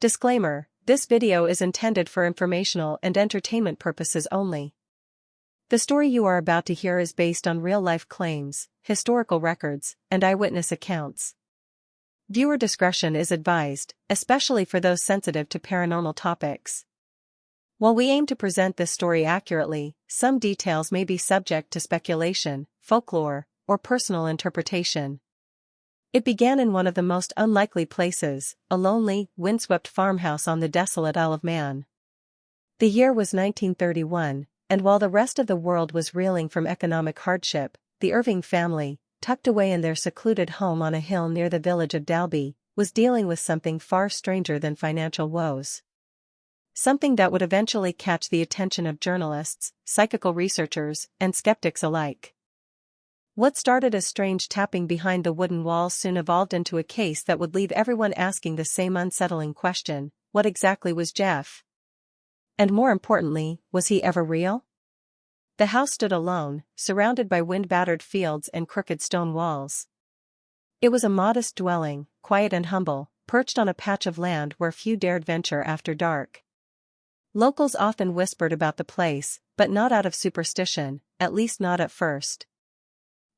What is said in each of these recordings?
Disclaimer: this video is intended for informational and entertainment purposes only. The story you are about to hear is based on real-life claims, historical records, and eyewitness accounts. Viewer discretion is advised, especially for those sensitive to paranormal topics. While we aim to present this story accurately, some details may be subject to speculation, folklore, or personal interpretation. It began in one of the most unlikely places, a lonely, windswept farmhouse on the desolate Isle of Man. The year was 1931, and while the rest of the world was reeling from economic hardship, the Irving family, tucked away in their secluded home on a hill near the village of Dalby, was dealing with something far stranger than financial woes. Something that would eventually catch the attention of journalists, psychical researchers, and skeptics alike. What started as strange tapping behind the wooden walls soon evolved into a case that would leave everyone asking the same unsettling question: what exactly was Jeff? And more importantly, was he ever real? The house stood alone, surrounded by wind-battered fields and crooked stone walls. It was a modest dwelling, quiet and humble, perched on a patch of land where few dared venture after dark. Locals often whispered about the place, but not out of superstition, at least not at first.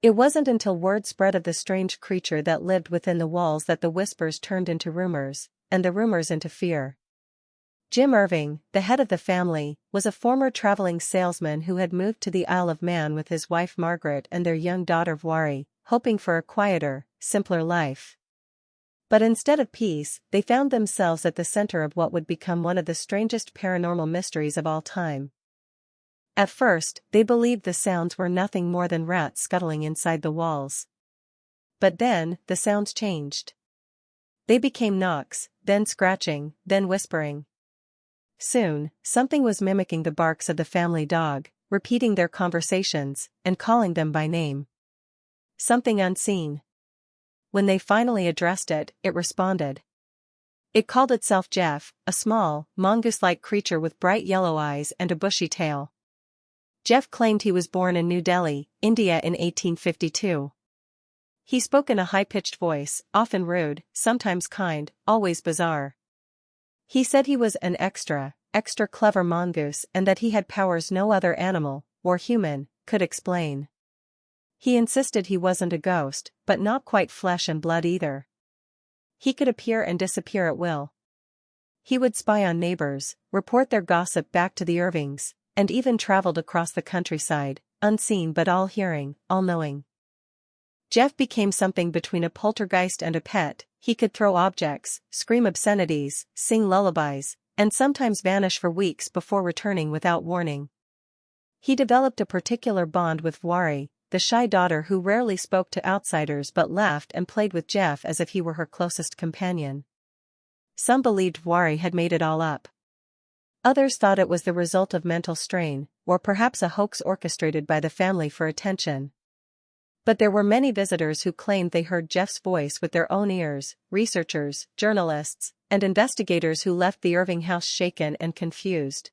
It wasn't until word spread of the strange creature that lived within the walls that the whispers turned into rumors, and the rumors into fear. Jim Irving, the head of the family, was a former traveling salesman who had moved to the Isle of Man with his wife Margaret and their young daughter Wari, hoping for a quieter, simpler life. But instead of peace, they found themselves at the center of what would become one of the strangest paranormal mysteries of all time. At first, they believed the sounds were nothing more than rats scuttling inside the walls. But then, the sounds changed. They became knocks, then scratching, then whispering. Soon, something was mimicking the barks of the family dog, repeating their conversations, and calling them by name. Something unseen. When they finally addressed it, it responded. It called itself Jeff, a small, mongoose-like creature with bright yellow eyes and a bushy tail. Jeff claimed he was born in New Delhi, India in 1852. He spoke in a high-pitched voice, often rude, sometimes kind, always bizarre. He said he was an extra clever mongoose and that he had powers no other animal, or human, could explain. He insisted he wasn't a ghost, but not quite flesh and blood either. He could appear and disappear at will. He would spy on neighbors, report their gossip back to the Irvings, and even traveled across the countryside, unseen but all-hearing, all-knowing. Jeff became something between a poltergeist and a pet. He could throw objects, scream obscenities, sing lullabies, and sometimes vanish for weeks before returning without warning. He developed a particular bond with Wari, the shy daughter who rarely spoke to outsiders but laughed and played with Jeff as if he were her closest companion. Some believed Wari had made it all up. Others thought it was the result of mental strain, or perhaps a hoax orchestrated by the family for attention. But there were many visitors who claimed they heard Jeff's voice with their own ears, researchers, journalists, and investigators who left the Irving house shaken and confused.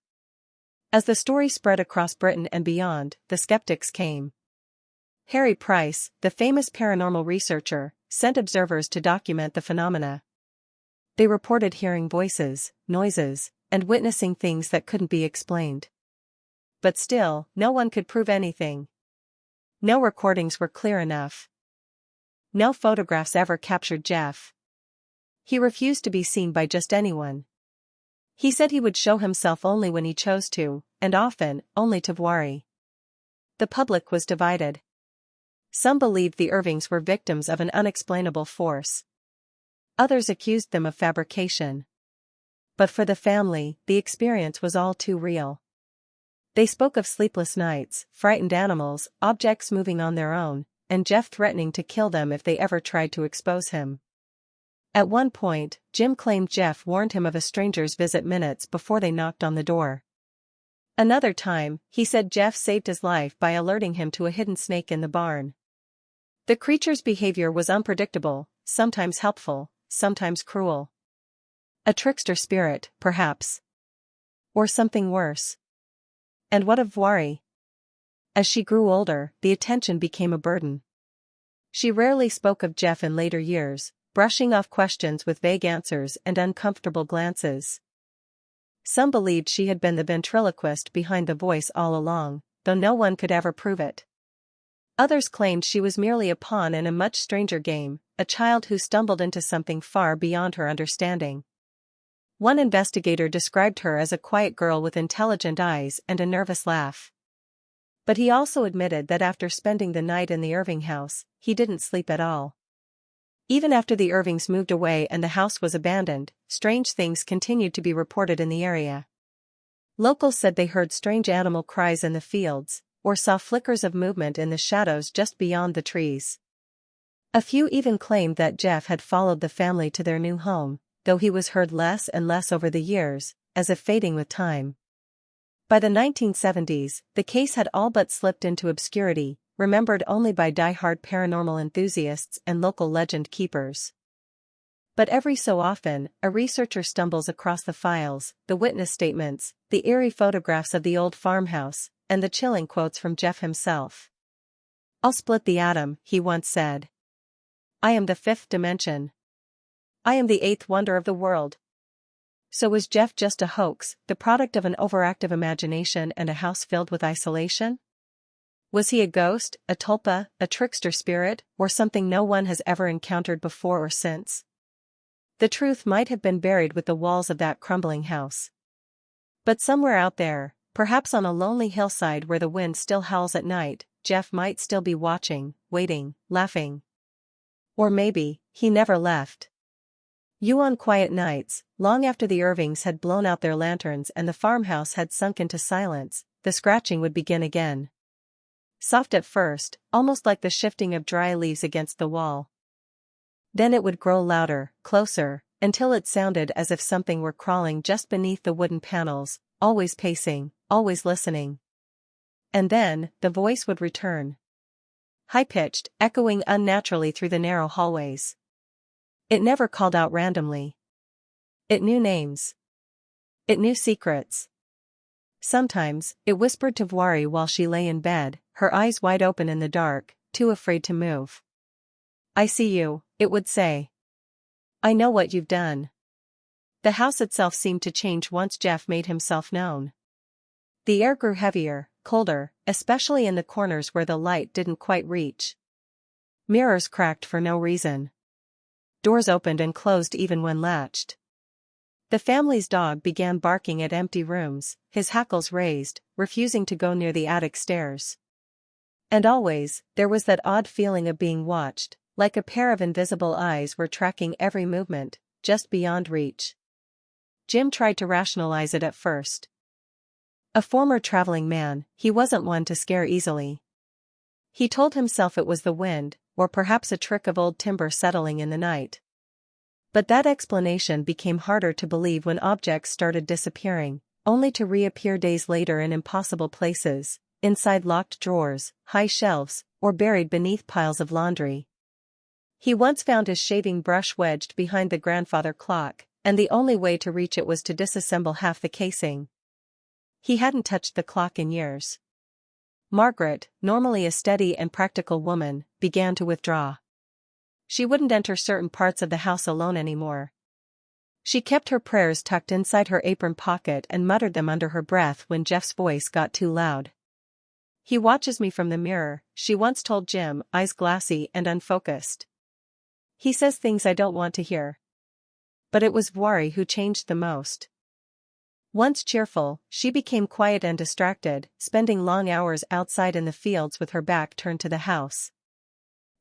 As the story spread across Britain and beyond, the skeptics came. Harry Price, the famous paranormal researcher, sent observers to document the phenomena. They reported hearing voices, noises, and witnessing things that couldn't be explained. But still, no one could prove anything. No recordings were clear enough. No photographs ever captured Jeff. He refused to be seen by just anyone. He said he would show himself only when he chose to, and often, only to Wari. The public was divided. Some believed the Irvings were victims of an unexplainable force. Others accused them of fabrication. But for the family, the experience was all too real. They spoke of sleepless nights, frightened animals, objects moving on their own, and Jeff threatening to kill them if they ever tried to expose him. At one point, Jim claimed Jeff warned him of a stranger's visit minutes before they knocked on the door. Another time, he said Jeff saved his life by alerting him to a hidden snake in the barn. The creature's behavior was unpredictable, sometimes helpful, sometimes cruel. A trickster spirit, perhaps. Or something worse. And what of Wari? As she grew older, the attention became a burden. She rarely spoke of Jeff in later years, brushing off questions with vague answers and uncomfortable glances. Some believed she had been the ventriloquist behind the voice all along, though no one could ever prove it. Others claimed she was merely a pawn in a much stranger game, a child who stumbled into something far beyond her understanding. One investigator described her as a quiet girl with intelligent eyes and a nervous laugh. But he also admitted that after spending the night in the Irving house, he didn't sleep at all. Even after the Irvings moved away and the house was abandoned, strange things continued to be reported in the area. Locals said they heard strange animal cries in the fields, or saw flickers of movement in the shadows just beyond the trees. A few even claimed that Jeff had followed the family to their new home, though he was heard less and less over the years, as if fading with time. By the 1970s, the case had all but slipped into obscurity, remembered only by die-hard paranormal enthusiasts and local legend keepers. But every so often, a researcher stumbles across the files, the witness statements, the eerie photographs of the old farmhouse, and the chilling quotes from Jeff himself. "I'll split the atom," he once said. "I am the fifth dimension. I am the eighth wonder of the world." So was Jeff just a hoax, the product of an overactive imagination and a house filled with isolation? Was he a ghost, a tulpa, a trickster spirit, or something no one has ever encountered before or since? The truth might have been buried with the walls of that crumbling house. But somewhere out there, perhaps on a lonely hillside where the wind still howls at night, Jeff might still be watching, waiting, laughing. Or maybe, he never left. On quiet nights, long after the Irvings had blown out their lanterns and the farmhouse had sunk into silence, the scratching would begin again. Soft at first, almost like the shifting of dry leaves against the wall. Then it would grow louder, closer, until it sounded as if something were crawling just beneath the wooden panels, always pacing, always listening. And then, the voice would return. High-pitched, echoing unnaturally through the narrow hallways. It never called out randomly. It knew names. It knew secrets. Sometimes, it whispered to Voiri while she lay in bed, her eyes wide open in the dark, too afraid to move. "I see you," it would say. "I know what you've done." The house itself seemed to change once Jeff made himself known. The air grew heavier, colder, especially in the corners where the light didn't quite reach. Mirrors cracked for no reason. Doors opened and closed even when latched. The family's dog began barking at empty rooms, his hackles raised, refusing to go near the attic stairs. And always, there was that odd feeling of being watched, like a pair of invisible eyes were tracking every movement, just beyond reach. Jim tried to rationalize it at first. A former traveling man, he wasn't one to scare easily. He told himself it was the wind, or perhaps a trick of old timber settling in the night. But that explanation became harder to believe when objects started disappearing, only to reappear days later in impossible places, inside locked drawers, high shelves, or buried beneath piles of laundry. He once found his shaving brush wedged behind the grandfather clock, and the only way to reach it was to disassemble half the casing. He hadn't touched the clock in years. Margaret, normally a steady and practical woman, began to withdraw. She wouldn't enter certain parts of the house alone anymore. She kept her prayers tucked inside her apron pocket and muttered them under her breath when Jeff's voice got too loud. "He watches me from the mirror," she once told Jim, eyes glassy and unfocused. "He says things I don't want to hear." But it was Voiri who changed the most. Once cheerful, she became quiet and distracted, spending long hours outside in the fields with her back turned to the house.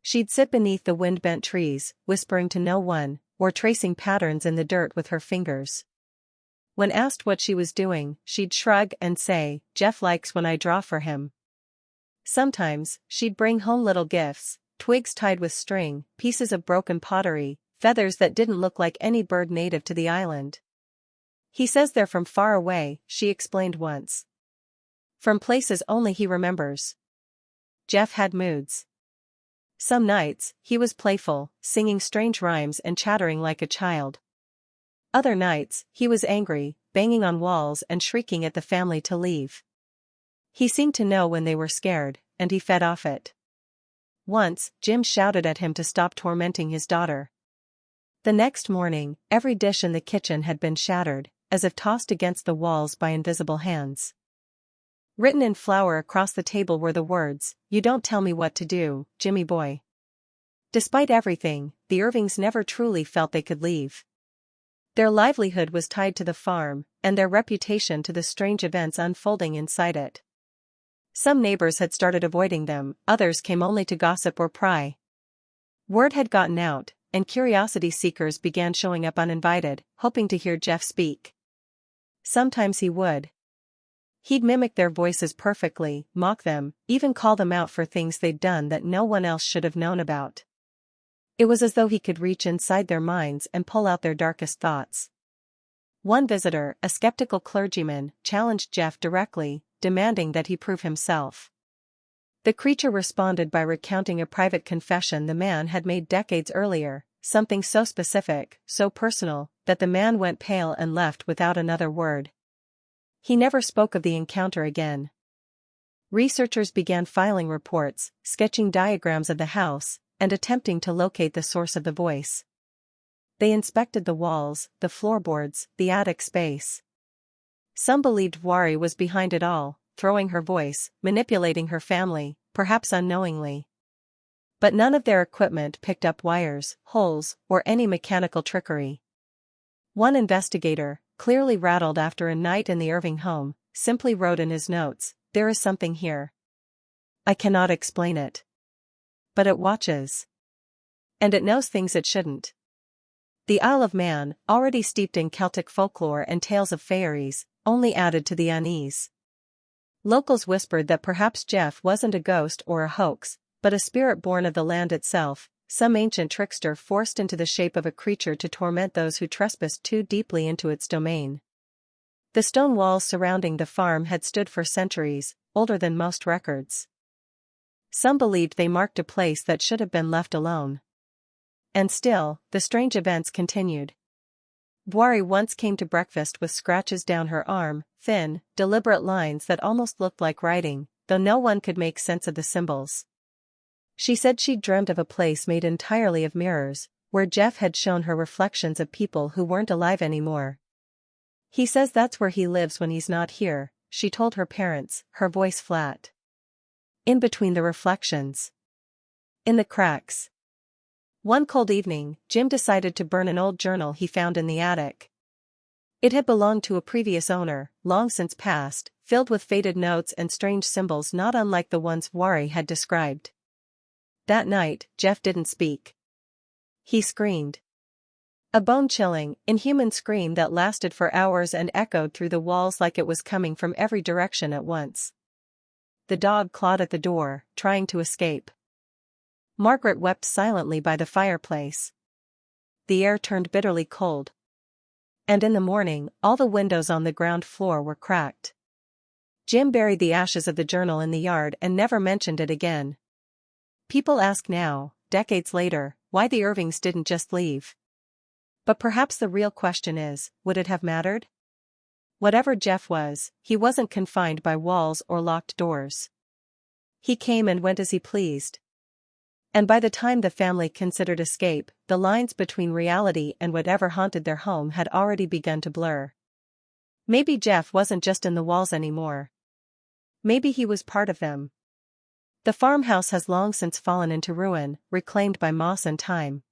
She'd sit beneath the wind-bent trees, whispering to no one, or tracing patterns in the dirt with her fingers. When asked what she was doing, she'd shrug and say, "Jeff likes when I draw for him." Sometimes, she'd bring home little gifts, twigs tied with string, pieces of broken pottery, feathers that didn't look like any bird native to the island. "He says they're from far away," she explained once. "From places only he remembers." Jeff had moods. Some nights, he was playful, singing strange rhymes and chattering like a child. Other nights, he was angry, banging on walls and shrieking at the family to leave. He seemed to know when they were scared, and he fed off it. Once, Jim shouted at him to stop tormenting his daughter. The next morning, every dish in the kitchen had been shattered, as if tossed against the walls by invisible hands. Written in flour across the table were the words, "You don't tell me what to do, Jimmy boy." Despite everything, the Irvings never truly felt they could leave. Their livelihood was tied to the farm, and their reputation to the strange events unfolding inside it. Some neighbors had started avoiding them, others came only to gossip or pry. Word had gotten out, and curiosity seekers began showing up uninvited, hoping to hear Jeff speak. Sometimes he would. He'd mimic their voices perfectly, mock them, even call them out for things they'd done that no one else should have known about. It was as though he could reach inside their minds and pull out their darkest thoughts. One visitor, a skeptical clergyman, challenged Jeff directly, demanding that he prove himself. The creature responded by recounting a private confession the man had made decades earlier, something so specific, so personal, that the man went pale and left without another word. He never spoke of the encounter again. Researchers began filing reports, sketching diagrams of the house, and attempting to locate the source of the voice. They inspected the walls, the floorboards, the attic space. Some believed Wari was behind it all, throwing her voice, manipulating her family, perhaps unknowingly. But none of their equipment picked up wires, holes, or any mechanical trickery. One investigator, clearly rattled after a night in the Irving home, simply wrote in his notes, "There is something here. I cannot explain it. But it watches. And it knows things it shouldn't." The Isle of Man, already steeped in Celtic folklore and tales of fairies, only added to the unease. Locals whispered that perhaps Jeff wasn't a ghost or a hoax, but a spirit born of the land itself, some ancient trickster forced into the shape of a creature to torment those who trespassed too deeply into its domain. The stone walls surrounding the farm had stood for centuries, older than most records. Some believed they marked a place that should have been left alone. And still, the strange events continued. Wari once came to breakfast with scratches down her arm, thin, deliberate lines that almost looked like writing, though no one could make sense of the symbols. She said she'd dreamt of a place made entirely of mirrors, where Jeff had shown her reflections of people who weren't alive anymore. "He says that's where he lives when he's not here," she told her parents, her voice flat. In between the reflections. In the cracks. One cold evening, Jim decided to burn an old journal he found in the attic. It had belonged to a previous owner, long since passed, filled with faded notes and strange symbols not unlike the ones Wari had described. That night, Jeff didn't speak. He screamed. A bone-chilling, inhuman scream that lasted for hours and echoed through the walls like it was coming from every direction at once. The dog clawed at the door, trying to escape. Margaret wept silently by the fireplace. The air turned bitterly cold. And in the morning, all the windows on the ground floor were cracked. Jim buried the ashes of the journal in the yard and never mentioned it again. People ask now, decades later, why the Irvings didn't just leave. But perhaps the real question is, would it have mattered? Whatever Jeff was, he wasn't confined by walls or locked doors. He came and went as he pleased. And by the time the family considered escape, the lines between reality and whatever haunted their home had already begun to blur. Maybe Jeff wasn't just in the walls anymore. Maybe he was part of them. The farmhouse has long since fallen into ruin, reclaimed by moss and time.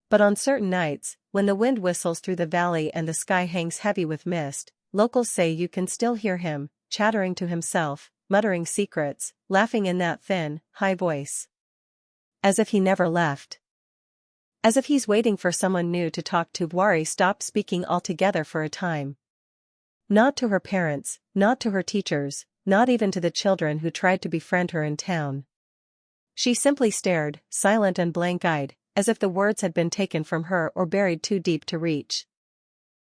But on certain nights, when the wind whistles through the valley and the sky hangs heavy with mist, locals say you can still hear him, chattering to himself, muttering secrets, laughing in that thin, high voice. As if he never left. As if he's waiting for someone new to talk to. Wari stopped speaking altogether for a time. Not to her parents, not to her teachers, not even to the children who tried to befriend her in town. She simply stared, silent and blank-eyed, as if the words had been taken from her or buried too deep to reach.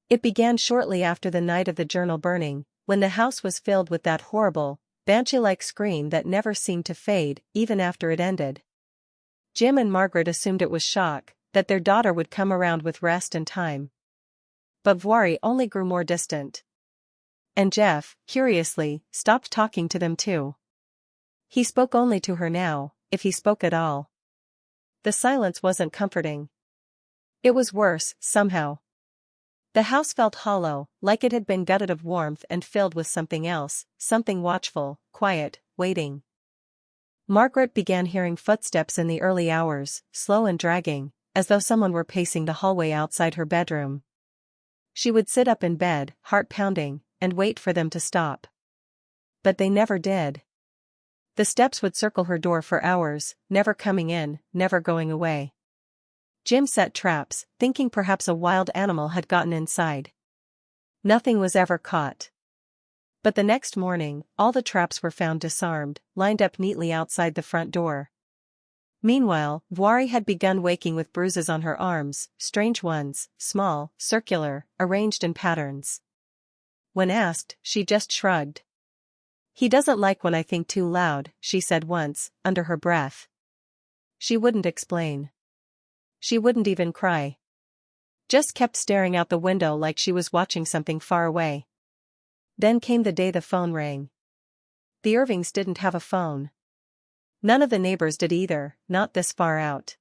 It began shortly after the night of the journal burning, when the house was filled with that horrible, banshee-like scream that never seemed to fade, even after it ended. Jim and Margaret assumed it was shock, that their daughter would come around with rest and time. But Wari only grew more distant. And Jeff, curiously, stopped talking to them too. He spoke only to her now, if he spoke at all. The silence wasn't comforting. It was worse, somehow. The house felt hollow, like it had been gutted of warmth and filled with something else, something watchful, quiet, waiting. Margaret began hearing footsteps in the early hours, slow and dragging, as though someone were pacing the hallway outside her bedroom. She would sit up in bed, heart pounding, and wait for them to stop. But they never did. The steps would circle her door for hours, never coming in, never going away. Jim set traps, thinking perhaps a wild animal had gotten inside. Nothing was ever caught. But the next morning, all the traps were found disarmed, lined up neatly outside the front door. Meanwhile, Voiri had begun waking with bruises on her arms, strange ones, small, circular, arranged in patterns. When asked, she just shrugged. "He doesn't like when I think too loud," she said once, under her breath. She wouldn't explain. She wouldn't even cry. Just kept staring out the window like she was watching something far away. Then came the day the phone rang. The Irvings didn't have a phone. None of the neighbors did either, not this far out.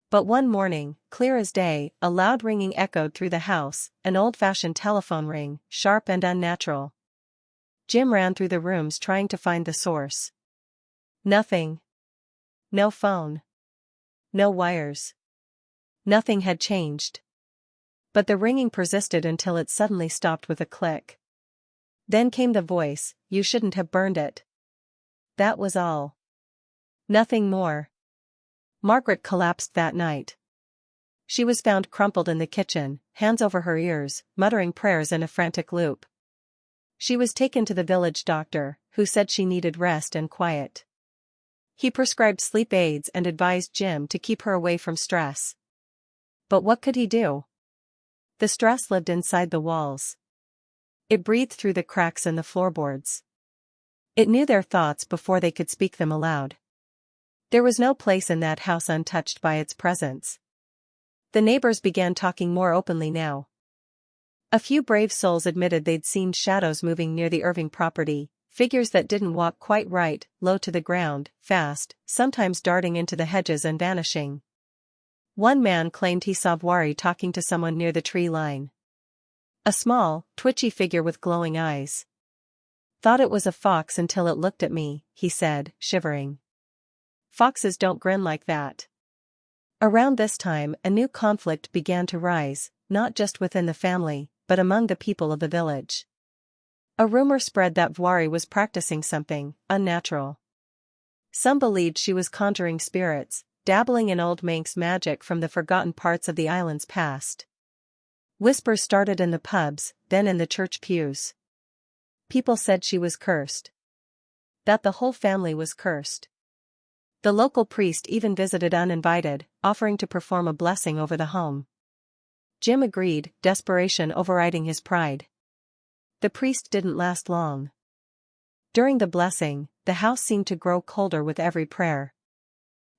But one morning, clear as day, a loud ringing echoed through the house, an old-fashioned telephone ring, sharp and unnatural. Jim ran through the rooms trying to find the source. Nothing. No phone. No wires. Nothing had changed. But the ringing persisted until it suddenly stopped with a click. Then came the voice, "You shouldn't have burned it." That was all. Nothing more. Margaret collapsed that night. She was found crumpled in the kitchen, hands over her ears, muttering prayers in a frantic loop. She was taken to the village doctor, who said she needed rest and quiet. He prescribed sleep aids and advised Jim to keep her away from stress. But what could he do? The stress lived inside the walls. It breathed through the cracks in the floorboards. It knew their thoughts before they could speak them aloud. There was no place in that house untouched by its presence. The neighbors began talking more openly now. A few brave souls admitted they'd seen shadows moving near the Irving property, figures that didn't walk quite right, low to the ground, fast, sometimes darting into the hedges and vanishing. One man claimed he saw Voiri talking to someone near the tree line. A small, twitchy figure with glowing eyes. "Thought it was a fox until it looked at me," he said, shivering. "Foxes don't grin like that." Around this time, a new conflict began to rise, not just within the family, but among the people of the village. A rumor spread that Voiri was practicing something unnatural. Some believed she was conjuring spirits, dabbling in old Manx magic from the forgotten parts of the island's past. Whispers started in the pubs, then in the church pews. People said she was cursed. That the whole family was cursed. The local priest even visited uninvited, offering to perform a blessing over the home. Jim agreed, desperation overriding his pride. The priest didn't last long. During the blessing, the house seemed to grow colder with every prayer.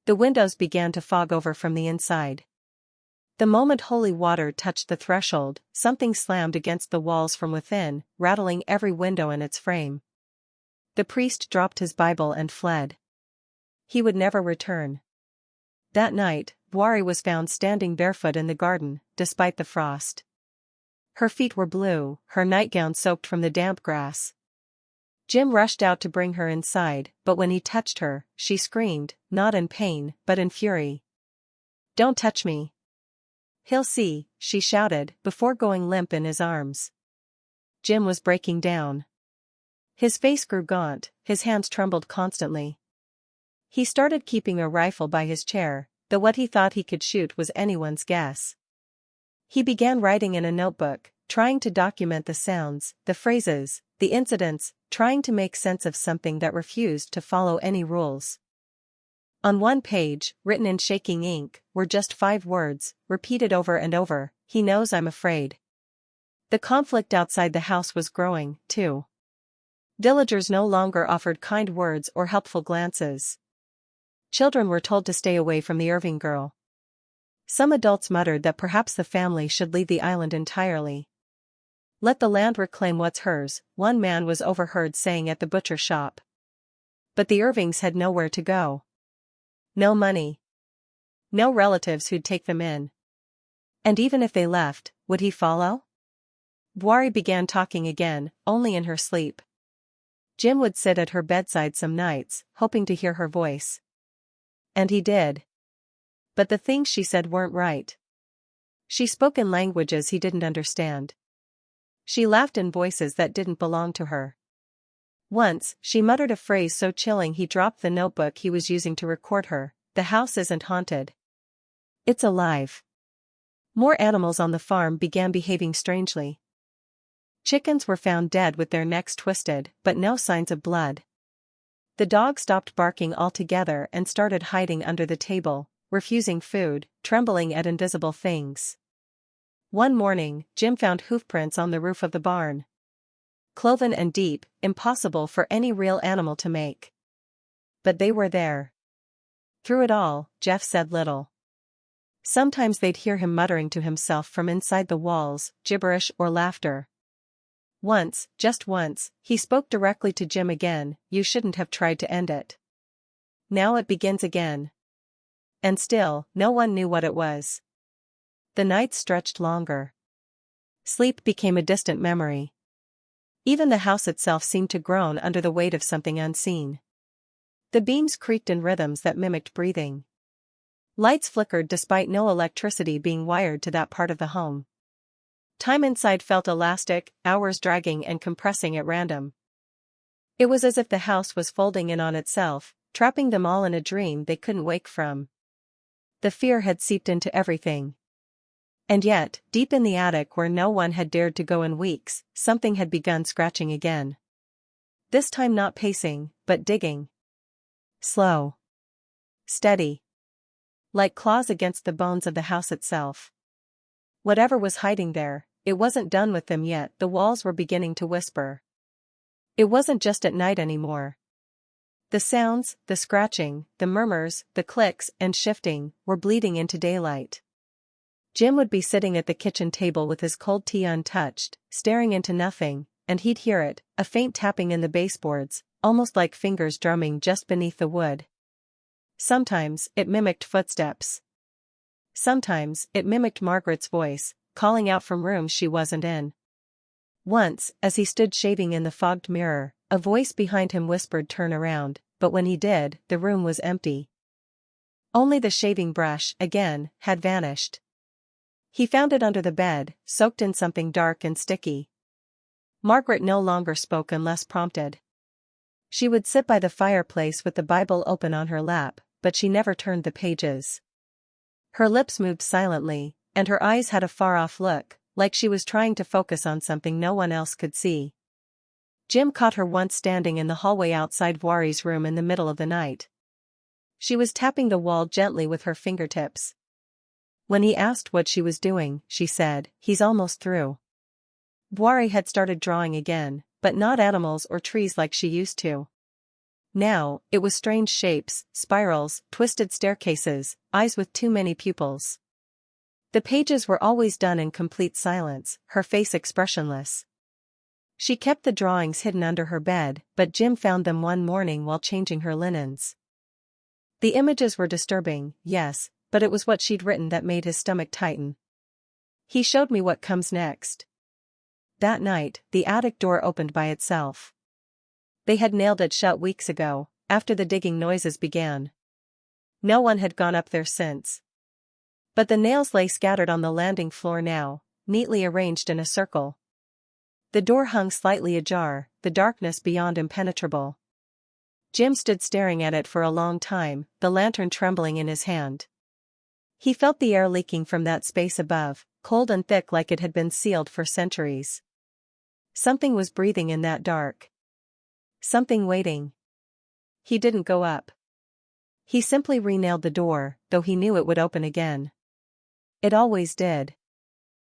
The windows began to fog over from the inside. The moment holy water touched the threshold, something slammed against the walls from within, rattling every window in its frame. The priest dropped his Bible and fled. He would never return. That night, Voiri was found standing barefoot in the garden, despite the frost. Her feet were blue, her nightgown soaked from the damp grass. Jim rushed out to bring her inside, but when he touched her, she screamed, not in pain, but in fury. "Don't touch me. He'll see," she shouted, before going limp in his arms. Jim was breaking down. His face grew gaunt, his hands trembled constantly. He started keeping a rifle by his chair, though what he thought he could shoot was anyone's guess. He began writing in a notebook, trying to document the sounds, the phrases, the incidents, trying to make sense of something that refused to follow any rules. On one page, written in shaking ink, were just 5 words, repeated over and over: "He knows I'm afraid." The conflict outside the house was growing, too. Villagers no longer offered kind words or helpful glances. Children were told to stay away from the Irving girl. Some adults muttered that perhaps the family should leave the island entirely. "Let the land reclaim what's hers," one man was overheard saying at the butcher shop. But the Irvings had nowhere to go. No money. No relatives who'd take them in. And even if they left, would he follow? Bwari began talking again, only in her sleep. Jim would sit at her bedside some nights, hoping to hear her voice. And he did. But the things she said weren't right. She spoke in languages he didn't understand. She laughed in voices that didn't belong to her. Once, she muttered a phrase so chilling he dropped the notebook he was using to record her. "The house isn't haunted. It's alive." More animals on the farm began behaving strangely. Chickens were found dead with their necks twisted, but no signs of blood. The dog stopped barking altogether and started hiding under the table, refusing food, trembling at invisible things. One morning, Jim found hoofprints on the roof of the barn. Cloven and deep, impossible for any real animal to make. But they were there. Through it all, Jeff said little. Sometimes they'd hear him muttering to himself from inside the walls, gibberish or laughter. Once, just once, he spoke directly to Jim again. "You shouldn't have tried to end it. Now it begins again." And still, no one knew what it was. The nights stretched longer. Sleep became a distant memory. Even the house itself seemed to groan under the weight of something unseen. The beams creaked in rhythms that mimicked breathing. Lights flickered despite no electricity being wired to that part of the home. Time inside felt elastic, hours dragging and compressing at random. It was as if the house was folding in on itself, trapping them all in a dream they couldn't wake from. The fear had seeped into everything. And yet, deep in the attic where no one had dared to go in weeks, something had begun scratching again. This time not pacing, but digging. Slow. Steady. Like claws against the bones of the house itself. Whatever was hiding there, it wasn't done with them yet. The walls were beginning to whisper. It wasn't just at night anymore. The sounds, the scratching, the murmurs, the clicks and shifting, were bleeding into daylight. Jim would be sitting at the kitchen table with his cold tea untouched, staring into nothing, and he'd hear it, a faint tapping in the baseboards, almost like fingers drumming just beneath the wood. Sometimes, it mimicked footsteps. Sometimes, it mimicked Margaret's voice, calling out from rooms she wasn't in. Once, as he stood shaving in the fogged mirror, a voice behind him whispered, "Turn around," but when he did, the room was empty. Only the shaving brush, again, had vanished. He found it under the bed, soaked in something dark and sticky. Margaret no longer spoke unless prompted. She would sit by the fireplace with the Bible open on her lap, but she never turned the pages. Her lips moved silently, and her eyes had a far-off look, like she was trying to focus on something no one else could see. Jim caught her once standing in the hallway outside Bwari's room in the middle of the night. She was tapping the wall gently with her fingertips. When he asked what she was doing, she said, "He's almost through." Bwari had started drawing again, but not animals or trees like she used to. Now, it was strange shapes, spirals, twisted staircases, eyes with too many pupils. The pages were always done in complete silence, her face expressionless. She kept the drawings hidden under her bed, but Jim found them one morning while changing her linens. The images were disturbing, yes, but it was what she'd written that made his stomach tighten. "He showed me what comes next." That night, the attic door opened by itself. They had nailed it shut weeks ago, after the digging noises began. No one had gone up there since. But the nails lay scattered on the landing floor now, neatly arranged in a circle. The door hung slightly ajar, the darkness beyond impenetrable. Jim stood staring at it for a long time, the lantern trembling in his hand. He felt the air leaking from that space above, cold and thick like it had been sealed for centuries. Something was breathing in that dark. Something waiting. He didn't go up. He simply re-nailed the door, though he knew it would open again. It always did.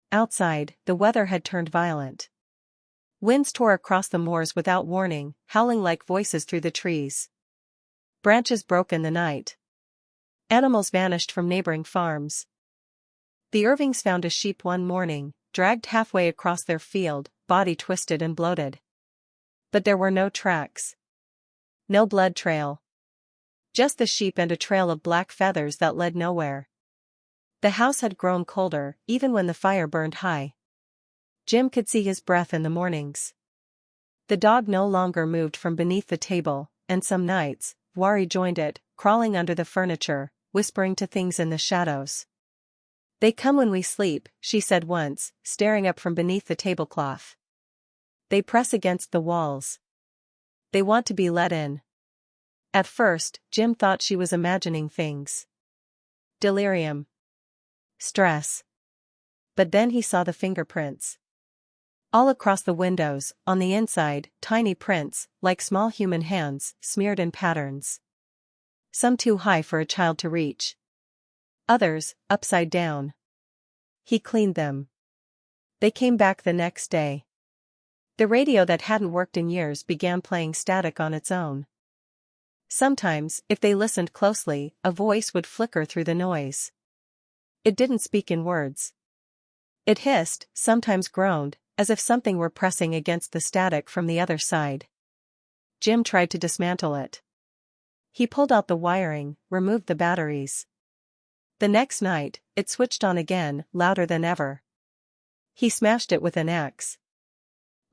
Outside, the weather had turned violent. Winds tore across the moors without warning, howling like voices through the trees. Branches broke in the night. Animals vanished from neighboring farms. The Irvings found a sheep one morning, dragged halfway across their field, body twisted and bloated. But there were no tracks. No blood trail. Just the sheep and a trail of black feathers that led nowhere. The house had grown colder, even when the fire burned high. Jim could see his breath in the mornings. The dog no longer moved from beneath the table, and some nights, Wari joined it, crawling under the furniture, whispering to things in the shadows. "They come when we sleep," she said once, staring up from beneath the tablecloth. "They press against the walls. They want to be let in." At first, Jim thought she was imagining things. Delirium. Stress. But then he saw the fingerprints. All across the windows, on the inside, tiny prints, like small human hands, smeared in patterns. Some too high for a child to reach. Others, upside down. He cleaned them. They came back the next day. The radio that hadn't worked in years began playing static on its own. Sometimes, if they listened closely, a voice would flicker through the noise. It didn't speak in words. It hissed, sometimes groaned, as if something were pressing against the static from the other side. Jim tried to dismantle it. He pulled out the wiring, removed the batteries. The next night, it switched on again, louder than ever. He smashed it with an axe.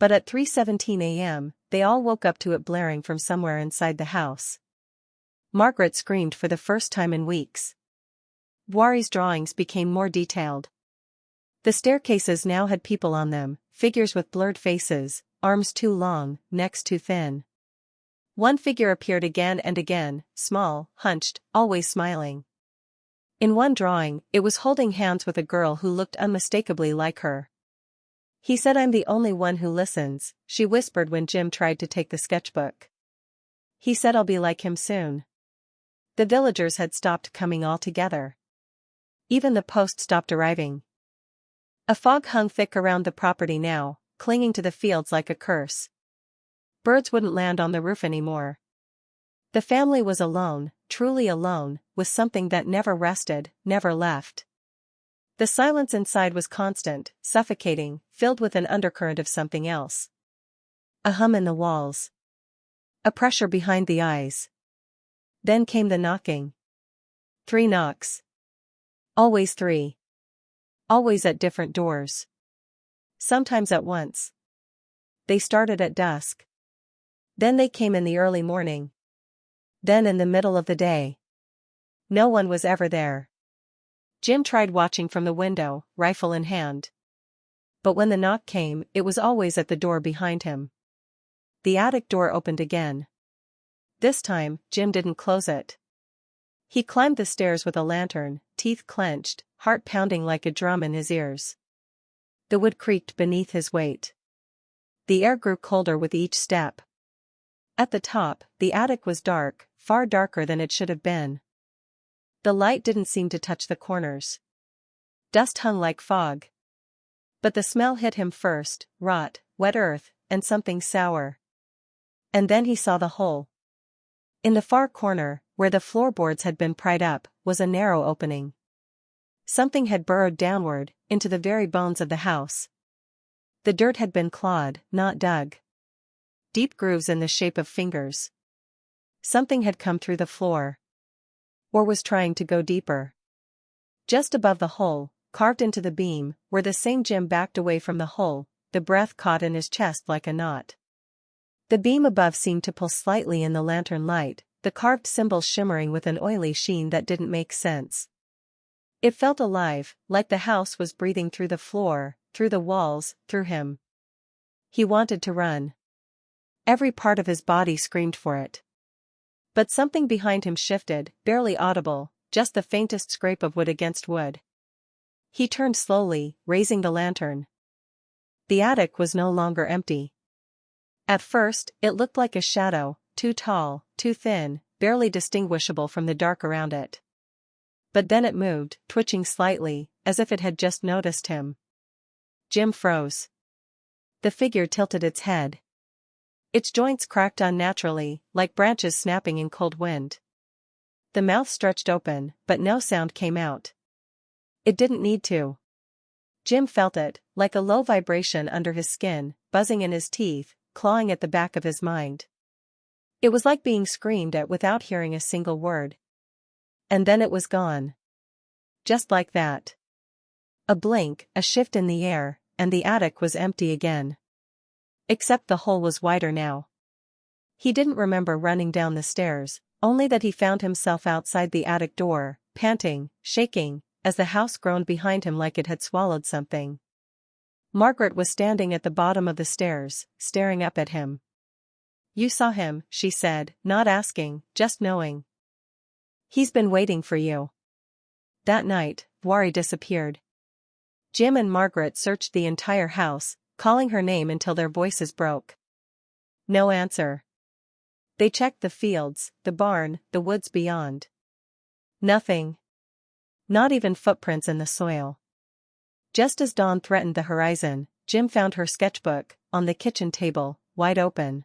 But at 3:17 a.m., they all woke up to it blaring from somewhere inside the house. Margaret screamed for the first time in weeks. Wari's drawings became more detailed. The staircases now had people on them, figures with blurred faces, arms too long, necks too thin. One figure appeared again and again, small, hunched, always smiling. In one drawing, it was holding hands with a girl who looked unmistakably like her. "He said I'm the only one who listens," she whispered when Jim tried to take the sketchbook. "He said I'll be like him soon." The villagers had stopped coming altogether. Even the post stopped arriving. A fog hung thick around the property now, clinging to the fields like a curse. Birds wouldn't land on the roof anymore. The family was alone, truly alone, with something that never rested, never left. The silence inside was constant, suffocating, filled with an undercurrent of something else. A hum in the walls. A pressure behind the eyes. Then came the knocking. 3 knocks. Always 3. Always at different doors. Sometimes at once. They started at dusk. Then they came in the early morning. Then in the middle of the day. No one was ever there. Jim tried watching from the window, rifle in hand. But when the knock came, it was always at the door behind him. The attic door opened again. This time, Jim didn't close it. He climbed the stairs with a lantern, teeth clenched, heart pounding like a drum in his ears. The wood creaked beneath his weight. The air grew colder with each step. At the top, the attic was dark, far darker than it should have been. The light didn't seem to touch the corners. Dust hung like fog. But the smell hit him first, rot, wet earth, and something sour. And then he saw the hole. In the far corner, where the floorboards had been pried up, was a narrow opening. Something had burrowed downward, into the very bones of the house. The dirt had been clawed, not dug. Deep grooves in the shape of fingers. Something had come through the floor. Or was trying to go deeper. Just above the hole, carved into the beam, where the same Jim backed away from the hole, the breath caught in his chest like a knot. The beam above seemed to pull slightly in the lantern light, the carved symbols shimmering with an oily sheen that didn't make sense. It felt alive, like the house was breathing through the floor, through the walls, through him. He wanted to run. Every part of his body screamed for it. But something behind him shifted, barely audible, just the faintest scrape of wood against wood. He turned slowly, raising the lantern. The attic was no longer empty. At first, it looked like a shadow, too tall, too thin, barely distinguishable from the dark around it. But then it moved, twitching slightly, as if it had just noticed him. Jim froze. The figure tilted its head. Its joints cracked unnaturally, like branches snapping in cold wind. The mouth stretched open, but no sound came out. It didn't need to. Jim felt it, like a low vibration under his skin, buzzing in his teeth, clawing at the back of his mind. It was like being screamed at without hearing a single word. And then it was gone. Just like that. A blink, a shift in the air, and the attic was empty again. Except the hole was wider now. He didn't remember running down the stairs, only that he found himself outside the attic door, panting, shaking, as the house groaned behind him like it had swallowed something. Margaret was standing at the bottom of the stairs, staring up at him. "You saw him," she said, not asking, just knowing. "He's been waiting for you." That night, Wari disappeared. Jim and Margaret searched the entire house, calling her name until their voices broke. No answer. They checked the fields, the barn, the woods beyond. Nothing. Not even footprints in the soil. Just as dawn threatened the horizon, Jim found her sketchbook, on the kitchen table, wide open.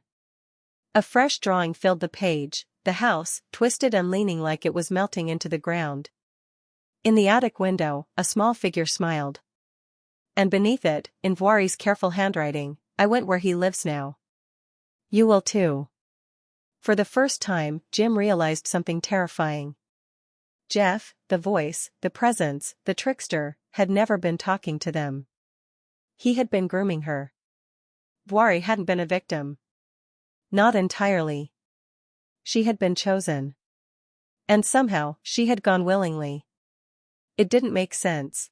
A fresh drawing filled the page, the house, twisted and leaning like it was melting into the ground. In the attic window, a small figure smiled. And beneath it, in Wari's careful handwriting, "I went where he lives now. You will too." For the first time, Jim realized something terrifying. Jeff, the voice, the presence, the trickster, had never been talking to them. He had been grooming her. Wari hadn't been a victim. Not entirely. She had been chosen. And somehow, she had gone willingly. It didn't make sense.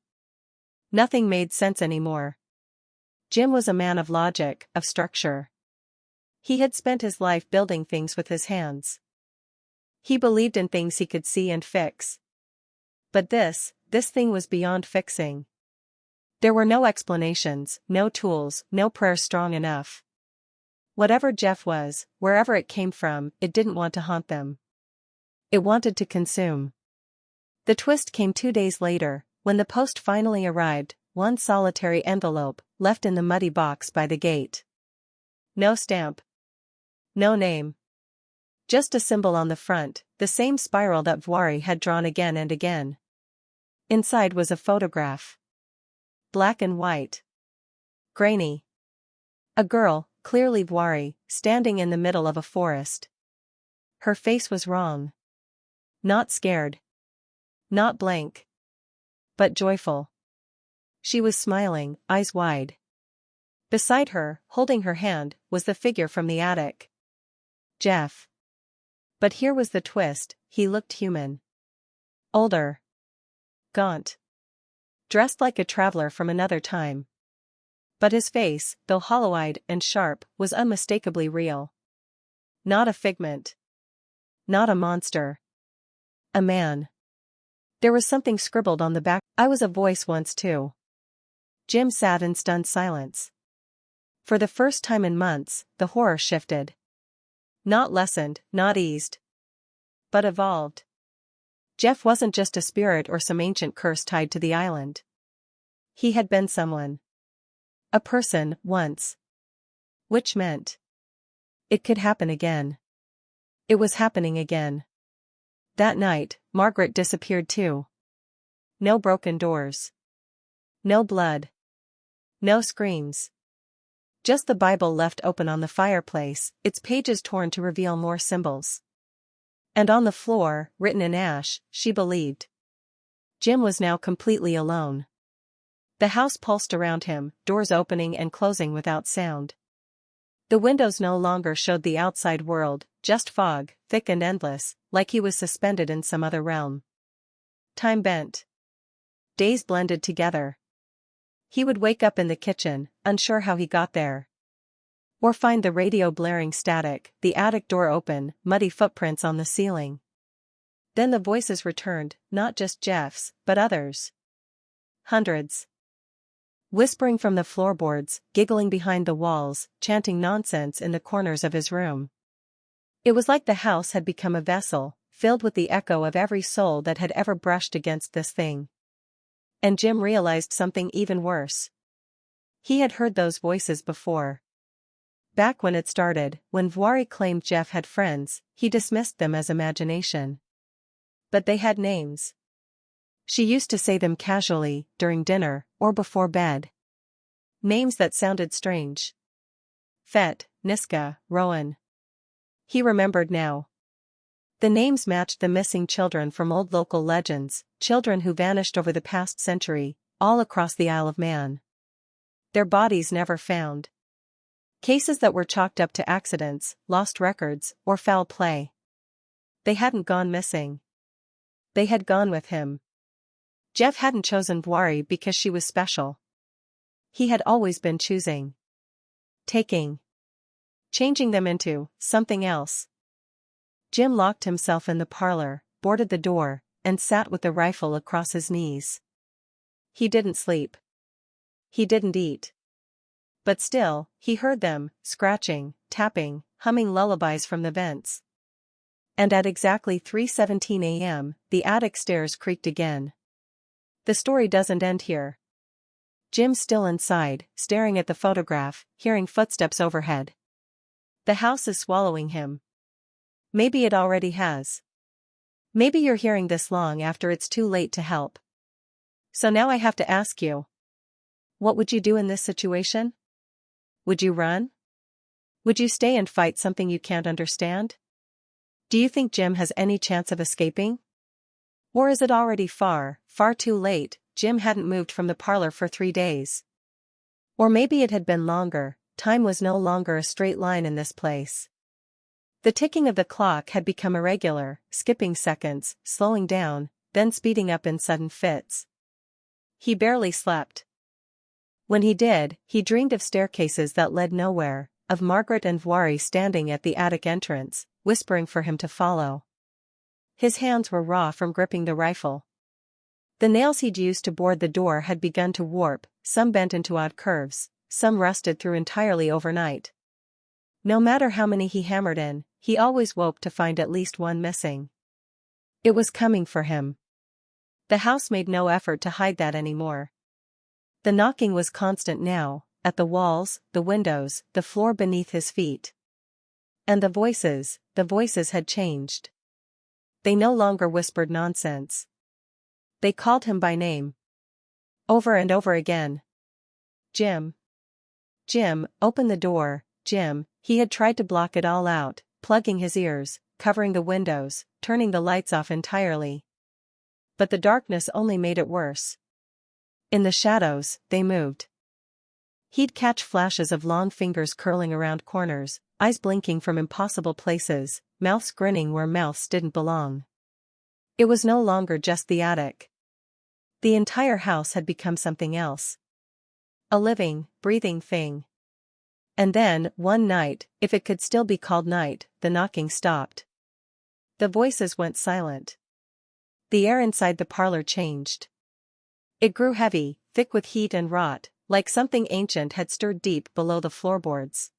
Nothing made sense anymore. Jim was a man of logic, of structure. He had spent his life building things with his hands. He believed in things he could see and fix. But this thing was beyond fixing. There were no explanations, no tools, no prayers strong enough. Whatever Jeff was, wherever it came from, it didn't want to haunt them. It wanted to consume. The twist came 2 days later, when the post finally arrived, one solitary envelope, left in the muddy box by the gate. No stamp. No name. Just a symbol on the front, the same spiral that Wari had drawn again and again. Inside was a photograph. Black and white. Grainy. A girl, clearly Wari, standing in the middle of a forest. Her face was wrong. Not scared. Not blank. But joyful. She was smiling, eyes wide. Beside her, holding her hand, was the figure from the attic. Jeff. But here was the twist, he looked human. Older. Gaunt. Dressed like a traveler from another time. But his face, though hollow-eyed and sharp, was unmistakably real. Not a figment. Not a monster. A man. There was something scribbled on the back. "I was a voice once too." Jim sat in stunned silence. For the first time in months, the horror shifted. Not lessened, not eased. But evolved. Jeff wasn't just a spirit or some ancient curse tied to the island. He had been someone. A person, once. Which meant it could happen again. It was happening again. That night, Margaret disappeared too. No broken doors. No blood. No screams. Just the Bible left open on the fireplace, its pages torn to reveal more symbols. And on the floor, written in ash, "She believed." Jim was now completely alone. The house pulsed around him, doors opening and closing without sound. The windows no longer showed the outside world, just fog, thick and endless, like he was suspended in some other realm. Time bent. Days blended together. He would wake up in the kitchen, unsure how he got there. Or find the radio blaring static, the attic door open, muddy footprints on the ceiling. Then the voices returned, not just Jeff's, but others. Hundreds. Whispering from the floorboards, giggling behind the walls, chanting nonsense in the corners of his room. It was like the house had become a vessel, filled with the echo of every soul that had ever brushed against this thing. And Jim realized something even worse. He had heard those voices before. Back when it started, when Wari claimed Jeff had friends, he dismissed them as imagination. But they had names. She used to say them casually, during dinner, or before bed. Names that sounded strange. Fet, Niska, Rowan. He remembered now. The names matched the missing children from old local legends, children who vanished over the past century, all across the Isle of Man. Their bodies never found. Cases that were chalked up to accidents, lost records, or foul play. They hadn't gone missing. They had gone with him. Jeff hadn't chosen Voiri because she was special. He had always been choosing. Changing them into something else. Jim locked himself in the parlor, boarded the door, and sat with the rifle across his knees. He didn't sleep. He didn't eat. But still, he heard them, scratching, tapping, humming lullabies from the vents. And at exactly 3:17 a.m., the attic stairs creaked again. The story doesn't end here. Jim's still inside, staring at the photograph, hearing footsteps overhead. The house is swallowing him. Maybe it already has. Maybe you're hearing this long after it's too late to help. So now I have to ask you. What would you do in this situation? Would you run? Would you stay and fight something you can't understand? Do you think Jim has any chance of escaping? Or is it already far too late? Jim hadn't moved from the parlor for 3 days. Or maybe it had been longer. Time was no longer a straight line in this place. The ticking of the clock had become irregular, skipping seconds, slowing down, then speeding up in sudden fits. He barely slept. When he did, he dreamed of staircases that led nowhere, of Margaret and Voiri standing at the attic entrance, whispering for him to follow. His hands were raw from gripping the rifle. The nails he'd used to board the door had begun to warp, some bent into odd curves, some rusted through entirely overnight. No matter how many he hammered in, he always woke to find at least one missing. It was coming for him. The house made no effort to hide that anymore. The knocking was constant now, at the walls, the windows, the floor beneath his feet. And the voices had changed. They no longer whispered nonsense. They called him by name. Over and over again. Jim. Jim, open the door, Jim. He had tried to block it all out, plugging his ears, covering the windows, turning the lights off entirely. But the darkness only made it worse. In the shadows, they moved. He'd catch flashes of long fingers curling around corners, eyes blinking from impossible places, mouths grinning where mouths didn't belong. It was no longer just the attic. The entire house had become something else. A living, breathing thing. And then, one night, if it could still be called night, the knocking stopped. The voices went silent. The air inside the parlor changed. It grew heavy, thick with heat and rot, like something ancient had stirred deep below the floorboards.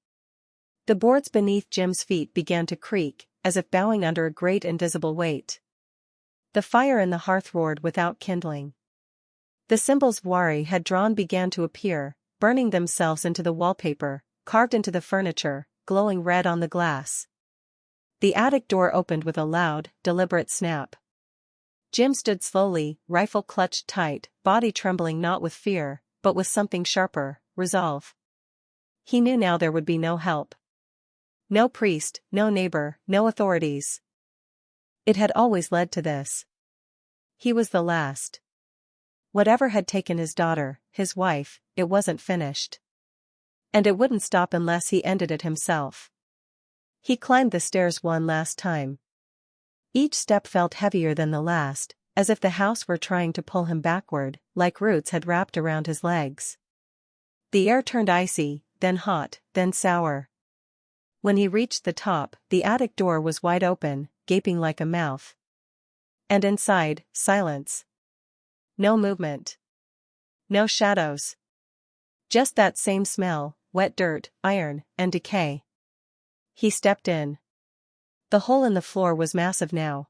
The boards beneath Jim's feet began to creak, as if bowing under a great invisible weight. The fire in the hearth roared without kindling. The symbols Voiri had drawn began to appear, burning themselves into the wallpaper, carved into the furniture, glowing red on the glass. The attic door opened with a loud, deliberate snap. Jim stood slowly, rifle clutched tight, body trembling not with fear, but with something sharper, resolve. He knew now there would be no help. No priest, no neighbor, no authorities. It had always led to this. He was the last. Whatever had taken his daughter, his wife, it wasn't finished. And it wouldn't stop unless he ended it himself. He climbed the stairs one last time. Each step felt heavier than the last, as if the house were trying to pull him backward, like roots had wrapped around his legs. The air turned icy, then hot, then sour. When he reached the top, the attic door was wide open, gaping like a mouth. And inside, silence. No movement. No shadows. Just that same smell, wet dirt, iron, and decay. He stepped in. The hole in the floor was massive now.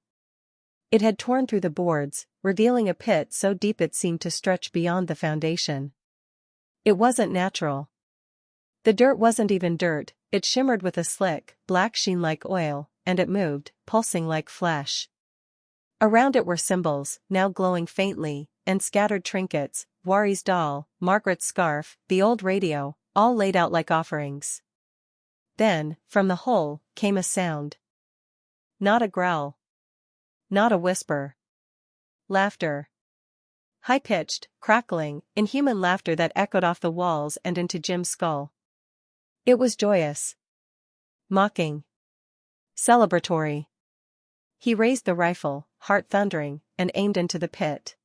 It had torn through the boards, revealing a pit so deep it seemed to stretch beyond the foundation. It wasn't natural. The dirt wasn't even dirt, it shimmered with a slick, black sheen like oil, and it moved, pulsing like flesh. Around it were symbols, now glowing faintly, and scattered trinkets, Voiri's doll, Margaret's scarf, the old radio, all laid out like offerings. Then, from the hole, came a sound. Not a growl. Not a whisper. Laughter. High-pitched, crackling, inhuman laughter that echoed off the walls and into Jim's skull. It was joyous. Mocking. Celebratory. He raised the rifle, heart thundering, and aimed into the pit.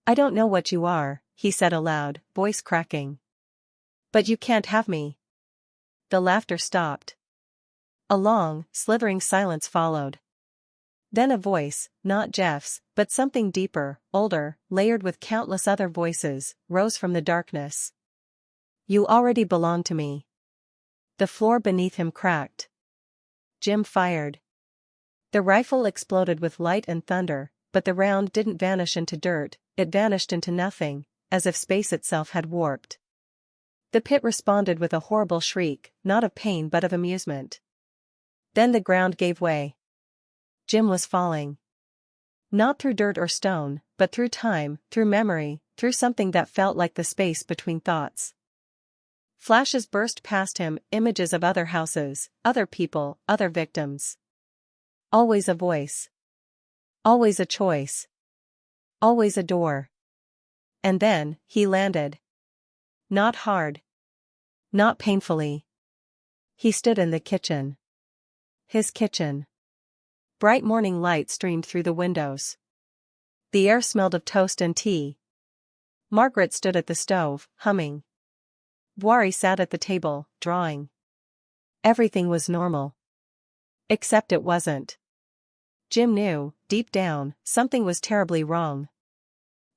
"I don't know what you are," he said aloud, voice cracking. "But you can't have me." The laughter stopped. A long, slithering silence followed. Then a voice, not Jeff's, but something deeper, older, layered with countless other voices, rose from the darkness. "You already belong to me." The floor beneath him cracked. Jim fired. The rifle exploded with light and thunder, but the round didn't vanish into dirt, it vanished into nothing, as if space itself had warped. The pit responded with a horrible shriek, not of pain but of amusement. Then the ground gave way. Jim was falling. Not through dirt or stone, but through time, through memory, through something that felt like the space between thoughts. Flashes burst past him, images of other houses, other people, other victims. Always a voice. Always a choice. Always a door. And then, he landed. Not hard. Not painfully. He stood in the kitchen. His kitchen. Bright morning light streamed through the windows. The air smelled of toast and tea. Margaret stood at the stove, humming. Voiri sat at the table, drawing. Everything was normal. Except it wasn't. Jim knew, deep down, something was terribly wrong.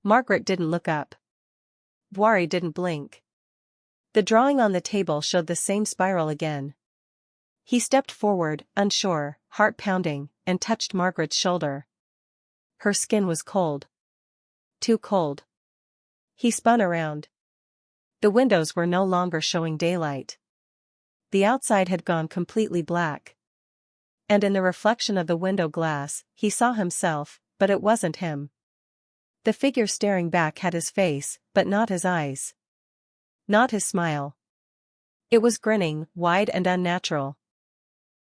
Margaret didn't look up. Voiri didn't blink. The drawing on the table showed the same spiral again. He stepped forward, unsure, heart pounding, and touched Margaret's shoulder. Her skin was cold. Too cold. He spun around. The windows were no longer showing daylight. The outside had gone completely black. And in the reflection of the window glass, he saw himself, but it wasn't him. The figure staring back had his face, but not his eyes. Not his smile. It was grinning, wide and unnatural.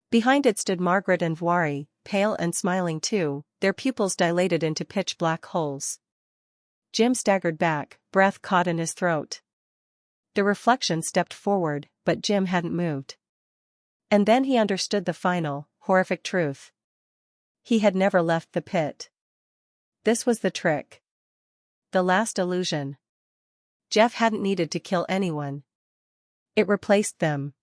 Behind it stood Margaret and Voiri, pale and smiling too, their pupils dilated into pitch-black holes. Jim staggered back, breath caught in his throat. The reflection stepped forward, but Jim hadn't moved. And then he understood the final, horrific truth. He had never left the pit. This was the trick. The last illusion. Jeff hadn't needed to kill anyone. It replaced them.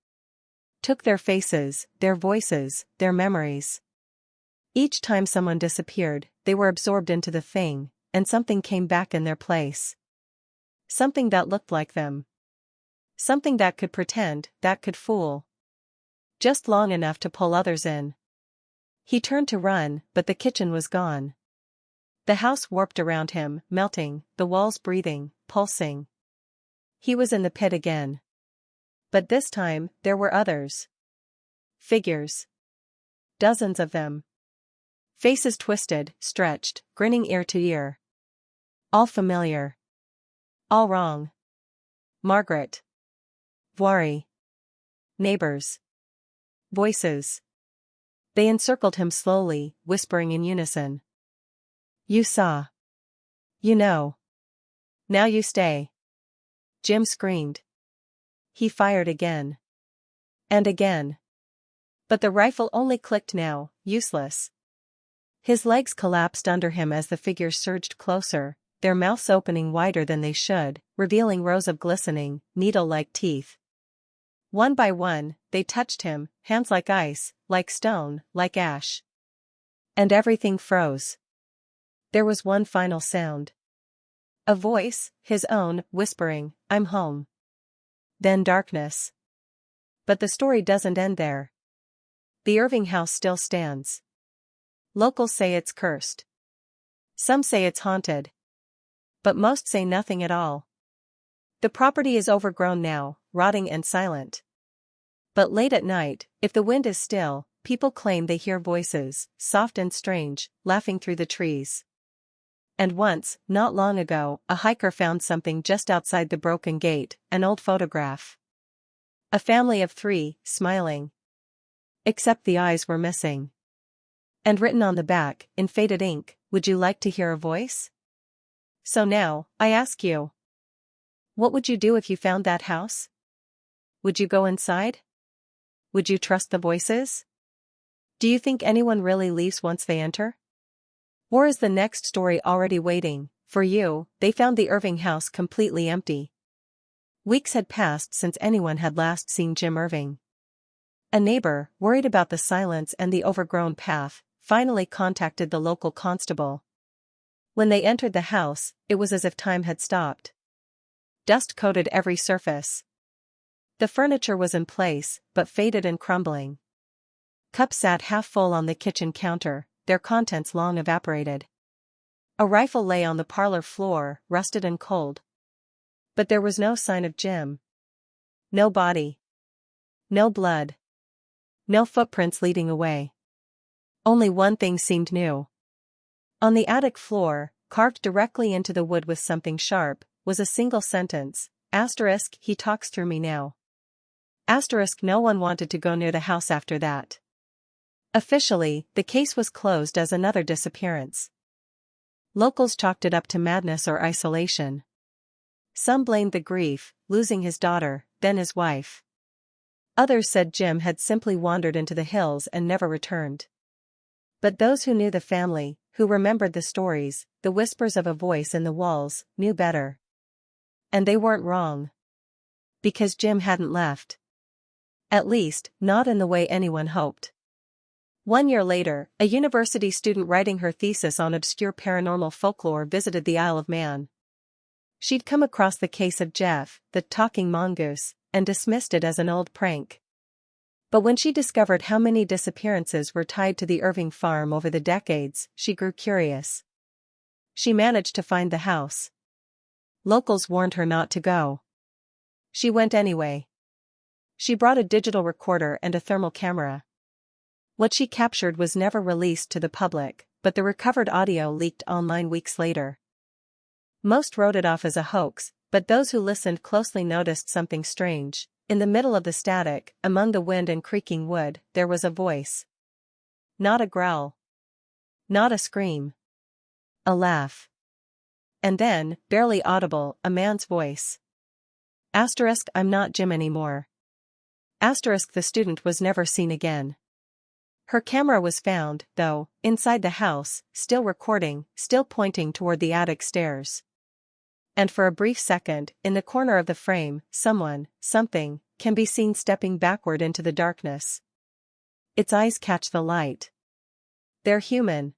Took their faces, their voices, their memories. Each time someone disappeared, they were absorbed into the thing, and something came back in their place. Something that looked like them. Something that could pretend, that could fool. Just long enough to pull others in. He turned to run, but the kitchen was gone. The house warped around him, melting, the walls breathing, pulsing. He was in the pit again. But this time, there were others. Figures. Dozens of them. Faces twisted, stretched, grinning ear to ear. All familiar. All wrong. Margaret. Voiri. Neighbors. Voices. They encircled him slowly, whispering in unison. "You saw. You know. Now you stay." Jim screamed. He fired again. And again. But the rifle only clicked now, useless. His legs collapsed under him as the figures surged closer, their mouths opening wider than they should, revealing rows of glistening, needle-like teeth. One by one, they touched him, hands like ice, like stone, like ash. And everything froze. There was one final sound. A voice, his own, whispering, "I'm home." Then darkness. But the story doesn't end there. The Irving house still stands. Locals say it's cursed. Some say it's haunted. But most say nothing at all. The property is overgrown now, rotting and silent. But late at night, if the wind is still, people claim they hear voices, soft and strange, laughing through the trees. And once, not long ago, a hiker found something just outside the broken gate, an old photograph. A family of 3, smiling. Except the eyes were missing. And written on the back, in faded ink, "Would you like to hear a voice?" So now, I ask you. What would you do if you found that house? Would you go inside? Would you trust the voices? Do you think anyone really leaves once they enter? Or is the next story already waiting for you? They found the Irving house completely empty. Weeks had passed since anyone had last seen Jim Irving. A neighbor, worried about the silence and the overgrown path, finally contacted the local constable. When they entered the house, it was as if time had stopped. Dust coated every surface. The furniture was in place, but faded and crumbling. Cups sat half full on the kitchen counter, their contents long evaporated. A rifle lay on the parlor floor, rusted and cold. But there was no sign of Jim. No body. No blood. No footprints leading away. Only one thing seemed new. On the attic floor, carved directly into the wood with something sharp, was a single sentence, *, "He talks through me now." *, no one wanted to go near the house after that. Officially, the case was closed as another disappearance. Locals chalked it up to madness or isolation. Some blamed the grief, losing his daughter, then his wife. Others said Jim had simply wandered into the hills and never returned. But those who knew the family, who remembered the stories, the whispers of a voice in the walls, knew better. And they weren't wrong. Because Jim hadn't left. At least, not in the way anyone hoped. 1 year later, a university student writing her thesis on obscure paranormal folklore visited the Isle of Man. She'd come across the case of Jeff, the talking mongoose, and dismissed it as an old prank. But when she discovered how many disappearances were tied to the Irving farm over the decades, she grew curious. She managed to find the house. Locals warned her not to go. She went anyway. She brought a digital recorder and a thermal camera. What she captured was never released to the public, but the recovered audio leaked online weeks later. Most wrote it off as a hoax, but those who listened closely noticed something strange. In the middle of the static, among the wind and creaking wood, there was a voice. Not a growl. Not a scream. A laugh. And then, barely audible, a man's voice. *, "I'm not Jim anymore." *, the student was never seen again. Her camera was found, though, inside the house, still recording, still pointing toward the attic stairs. And for a brief second, in the corner of the frame, someone, something, can be seen stepping backward into the darkness. Its eyes catch the light. They're human.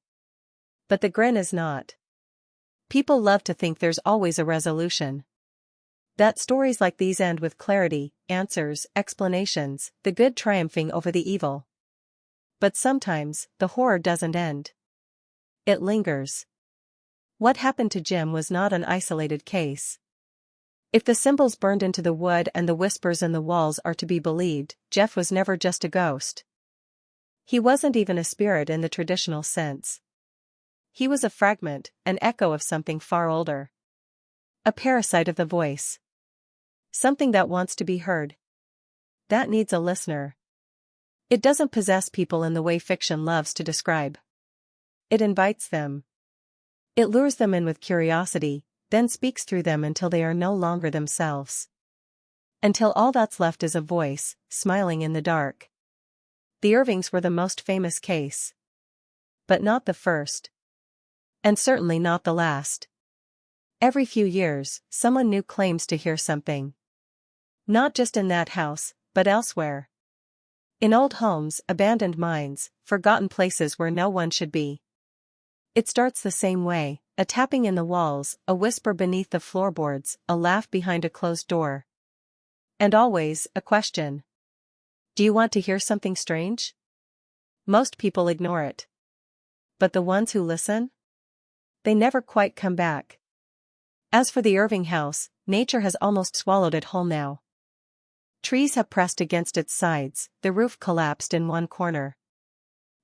But the grin is not. People love to think there's always a resolution. That stories like these end with clarity, answers, explanations, the good triumphing over the evil. But sometimes, the horror doesn't end. It lingers. What happened to Jim was not an isolated case. If the symbols burned into the wood and the whispers in the walls are to be believed, Jeff was never just a ghost. He wasn't even a spirit in the traditional sense. He was a fragment, an echo of something far older. A parasite of the voice. Something that wants to be heard. That needs a listener. It doesn't possess people in the way fiction loves to describe. It invites them. It lures them in with curiosity, then speaks through them until they are no longer themselves. Until all that's left is a voice, smiling in the dark. The Irvings were the most famous case. But not the first. And certainly not the last. Every few years, someone new claims to hear something. Not just in that house, but elsewhere. In old homes, abandoned mines, forgotten places where no one should be. It starts the same way, a tapping in the walls, a whisper beneath the floorboards, a laugh behind a closed door. And always, a question. Do you want to hear something strange? Most people ignore it. But the ones who listen? They never quite come back. As for the Irving house, nature has almost swallowed it whole now. Trees have pressed against its sides, the roof collapsed in one corner.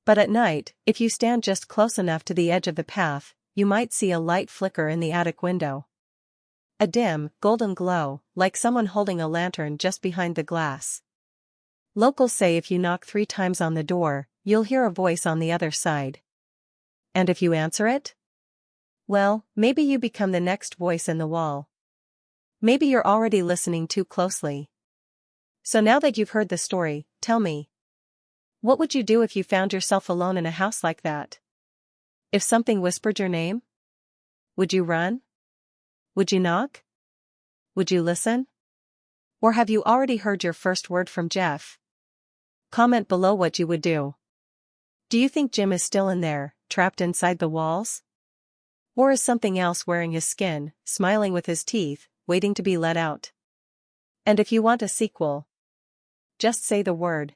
But at night, if you stand just close enough to the edge of the path, you might see a light flicker in the attic window. A dim, golden glow, like someone holding a lantern just behind the glass. Locals say if you knock 3 times on the door, you'll hear a voice on the other side. And if you answer it? Well, maybe you become the next voice in the wall. Maybe you're already listening too closely. So now that you've heard the story, tell me. What would you do if you found yourself alone in a house like that? If something whispered your name? Would you run? Would you knock? Would you listen? Or have you already heard your first word from Jeff? Comment below what you would do. Do you think Jim is still in there, trapped inside the walls? Or is something else wearing his skin, smiling with his teeth, waiting to be let out? And if you want a sequel, just say the word.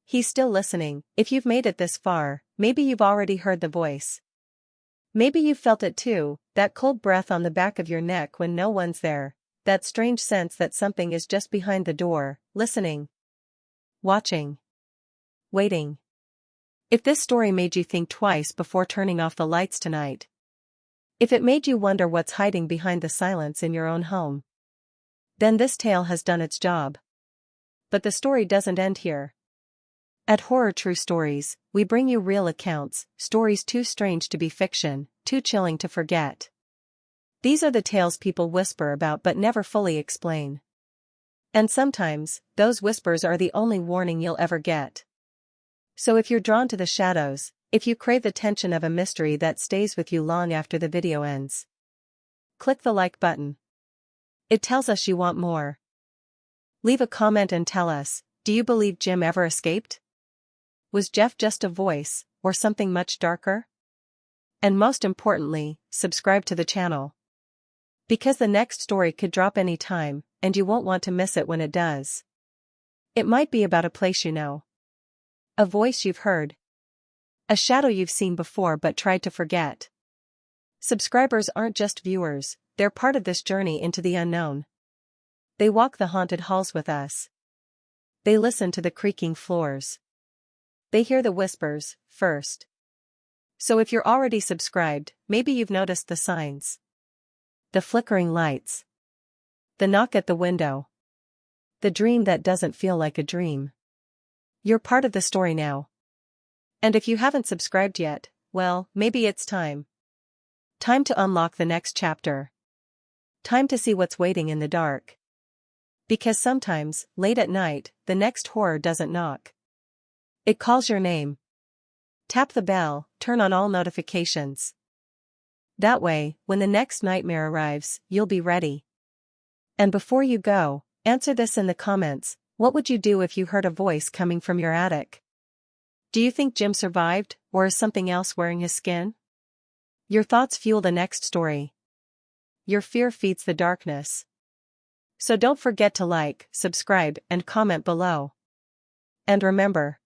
He's still listening. If you've made it this far, maybe you've already heard the voice. Maybe you've felt it too, that cold breath on the back of your neck when no one's there, that strange sense that something is just behind the door, listening, watching, waiting. If this story made you think twice before turning off the lights tonight, if it made you wonder what's hiding behind the silence in your own home, then this tale has done its job. But the story doesn't end here. At Horror True Stories, we bring you real accounts, stories too strange to be fiction, too chilling to forget. These are the tales people whisper about but never fully explain. And sometimes, those whispers are the only warning you'll ever get. So if you're drawn to the shadows, if you crave the tension of a mystery that stays with you long after the video ends, click the like button. It tells us you want more. Leave a comment and tell us, do you believe Jim ever escaped? Was Jeff just a voice, or something much darker? And most importantly, subscribe to the channel. Because the next story could drop any time, and you won't want to miss it when it does. It might be about a place you know. A voice you've heard. A shadow you've seen before but tried to forget. Subscribers aren't just viewers, they're part of this journey into the unknown. They walk the haunted halls with us. They listen to the creaking floors. They hear the whispers, first. So if you're already subscribed, maybe you've noticed the signs. The flickering lights. The knock at the window. The dream that doesn't feel like a dream. You're part of the story now. And if you haven't subscribed yet, well, maybe it's time. Time to unlock the next chapter. Time to see what's waiting in the dark. Because sometimes, late at night, the next horror doesn't knock. It calls your name. Tap the bell, turn on all notifications. That way, when the next nightmare arrives, you'll be ready. And before you go, answer this in the comments. What would you do if you heard a voice coming from your attic? Do you think Jim survived, or is something else wearing his skin? Your thoughts fuel the next story. Your fear feeds the darkness. So don't forget to like, subscribe, and comment below. And remember,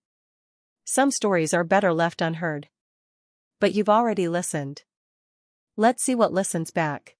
some stories are better left unheard. But you've already listened. Let's see what listens back.